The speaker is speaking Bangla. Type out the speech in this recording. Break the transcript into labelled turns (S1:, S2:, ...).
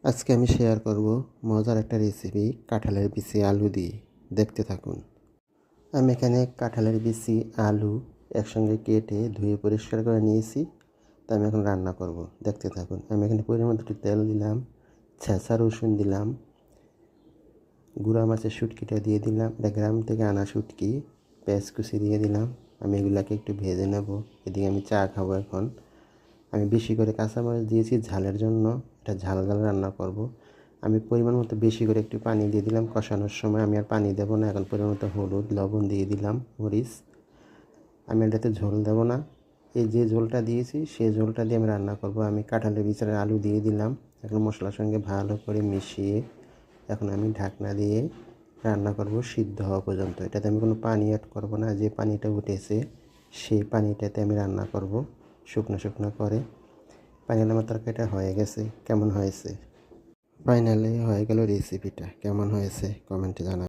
S1: আজকে আমি শেয়ার করব মজার একটা রেসিপি কাঁঠালের বিচি আলু দিয়ে। দেখতে থাকুন। আমি এখানে কাঁঠালের বিচি আলু একসঙ্গে কেটে ধুয়ে পরিষ্কার করে নিয়েছি। তা আমি এখন রান্না করব। দেখতে থাকুন। আমি এখানে পরিমাণ মতো তেল দিলাম, ছেঁচা রসুন দিলাম, গুঁড়া মাছের শুটকিটা দিয়ে দিলাম, এটা গ্রাম থেকে আনা শুটকি, পেঁয়াজ কুচি দিয়ে দিলাম। আমি এগুলাকে একটু ভেজে নেব। এদিকে আমি চা খাবো এখন। আমি বেশি করে কাঁচামরিচ দিয়েছি ঝালের জন্য, এটা ঝাল ঝাল রান্না করব। আমি পরিমাণ মতো বেশি করে একটু পানি দিয়ে দিলাম কষানোর সময়। আমি আর পানি দেবো না। এখন পরিমাণ মতো হলুদ লবণ দিয়ে দিলাম, মরিচ। আমি এটাতে ঝোল দেবো না। এই যে ঝোলটা দিয়েছি সেই ঝোলটা দিয়ে আমি রান্না করব। আমি কাঁঠালের বিচি আলু দিয়ে দিলাম। এখন মশলার সঙ্গে ভালো করে মিশিয়ে এখন আমি ঢাকনা দিয়ে রান্না করব সিদ্ধ হওয়া পর্যন্ত। এটাতে আমি কোনো পানি অ্যাড করব না। যে পানিটা উঠেছে সেই পানিটাতে আমি রান্না করব শুকনো শুকনো করে। ফাইনালি আমার তরকারিটা হয়ে গেছে। কেমন হয়েছে? ফাইনালি হয়ে গেল রেসিপিটা। কেমন হয়েছে কমেন্টে জানাবেন।